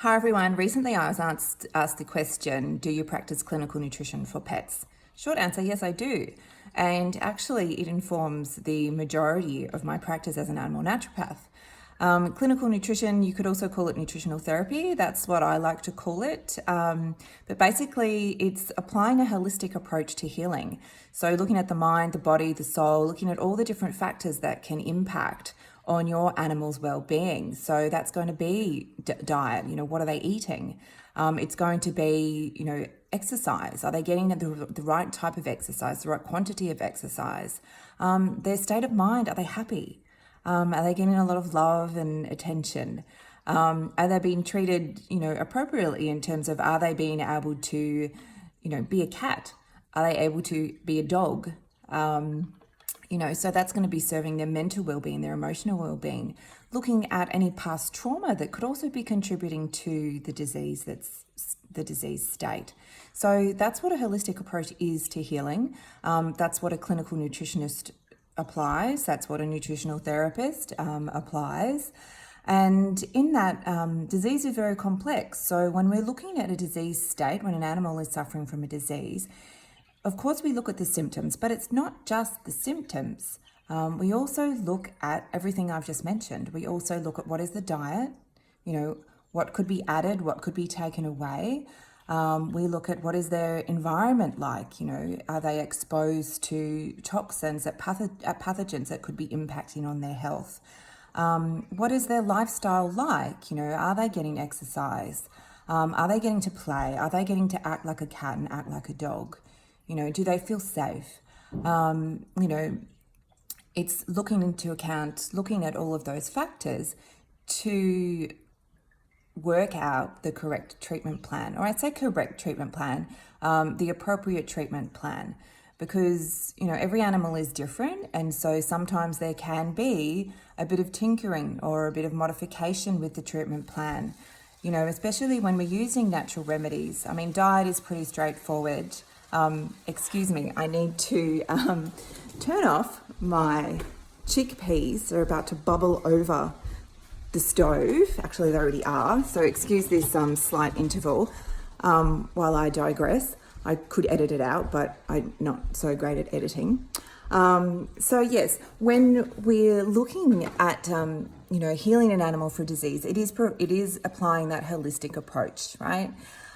Hi everyone. Recently I was asked the question, do you practice clinical nutrition for pets? Short answer, yes I do. And actually it informs the majority of my practice as an animal naturopath. Clinical nutrition, you could also call it nutritional therapy. That's what I like to call it. But basically it's applying a holistic approach to healing. So looking at the mind, the body, the soul, looking at all the different factors that can impact on your animal's well-being. So that's going to be diet, what are they eating? It's going to be, exercise. Are they getting the right type of exercise, the right quantity of exercise? Their state of mind, are they happy? Are they getting a lot of love and attention? Are they being treated, appropriately in terms of, are they being able to, be a cat? Are they able to be a dog? So that's going to be serving their mental well-being, their emotional well-being, looking at any past trauma that could also be contributing to the disease the disease state. So that's what a holistic approach is to healing. That's what a clinical nutritionist applies. That's what a nutritional therapist applies. And in that, disease is very complex. So when we're looking at a disease state, when an animal is suffering from a disease, of course, we look at the symptoms, but it's not just the symptoms. We also look at everything I've just mentioned. We also look at what is the diet, what could be added, what could be taken away. We look at what is their environment like, are they exposed to toxins, pathogens that could be impacting on their health? What is their lifestyle like? Are they getting exercise? Are they getting to play? Are they getting to act like a cat and act like a dog? Do they feel safe? It's looking at all of those factors to work out the correct treatment plan, or I'd say correct treatment plan, the appropriate treatment plan, because, every animal is different. And so sometimes there can be a bit of tinkering or a bit of modification with the treatment plan, especially when we're using natural remedies. I mean, diet is pretty straightforward. Excuse me, I need to turn off my chickpeas. They're about to bubble over the stove. Actually, they already are. So excuse this slight interval while I digress. I could edit it out, but I'm not so great at editing. So yes, when we're looking at healing an animal for disease, it is applying that holistic approach, right?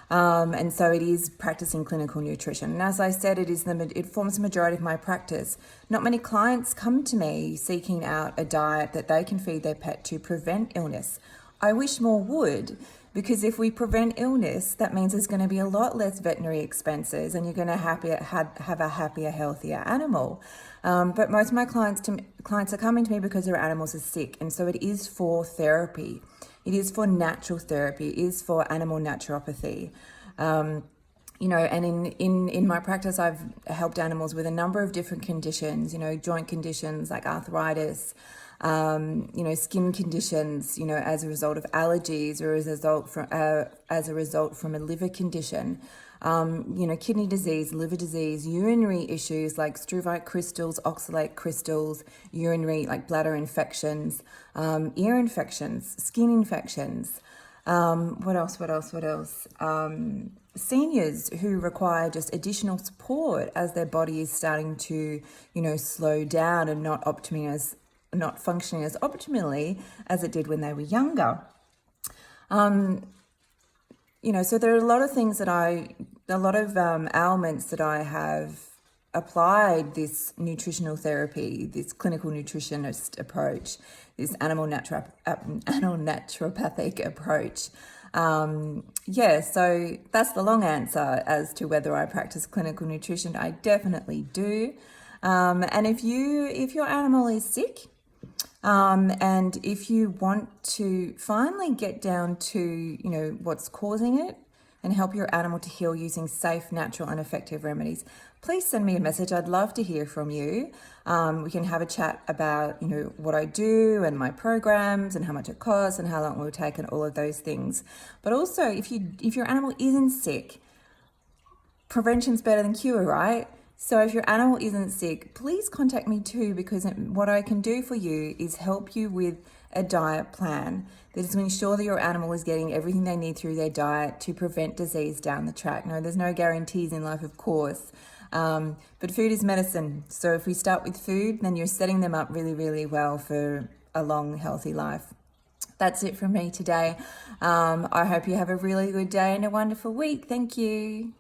And so it is practicing clinical nutrition. And as I said, it forms the majority of my practice. Not many clients come to me seeking out a diet that they can feed their pet to prevent illness. I wish more would, because if we prevent illness, that means there's going to be a lot less veterinary expenses and you're going to have a happier, healthier animal. But most of my clients are coming to me because their animals are sick. And so it is for therapy. It is for natural therapy. It is for animal naturopathy. And in my practice, I've helped animals with a number of different conditions, joint conditions like arthritis, skin conditions, as a result of allergies or as a result from a liver condition, kidney disease, liver disease, urinary issues like struvite crystals, oxalate crystals, urinary like bladder infections, ear infections, skin infections. What else? Seniors who require just additional support as their body is starting to, slow down and not functioning as optimally as it did when they were younger. So there are a lot of things ailments that I have applied this nutritional therapy, this clinical nutritionist approach, this animal naturopathic approach. So that's the long answer as to whether I practice clinical nutrition. I definitely do. And if your animal is sick, and if you want to finally get down to, what's causing it and help your animal to heal using safe, natural and effective remedies, please send me a message. I'd love to hear from you. We can have a chat about, what I do and my programs and how much it costs and how long it will take and all of those things. But also, if your animal isn't sick, prevention's better than cure, right? So if your animal isn't sick, please contact me too, because what I can do for you is help you with a diet plan that is to ensure that your animal is getting everything they need through their diet to prevent disease down the track. No, there's no guarantees in life, of course, but food is medicine. So if we start with food, then you're setting them up really, really well for a long, healthy life. That's it from me today. I hope you have a really good day and a wonderful week. Thank you.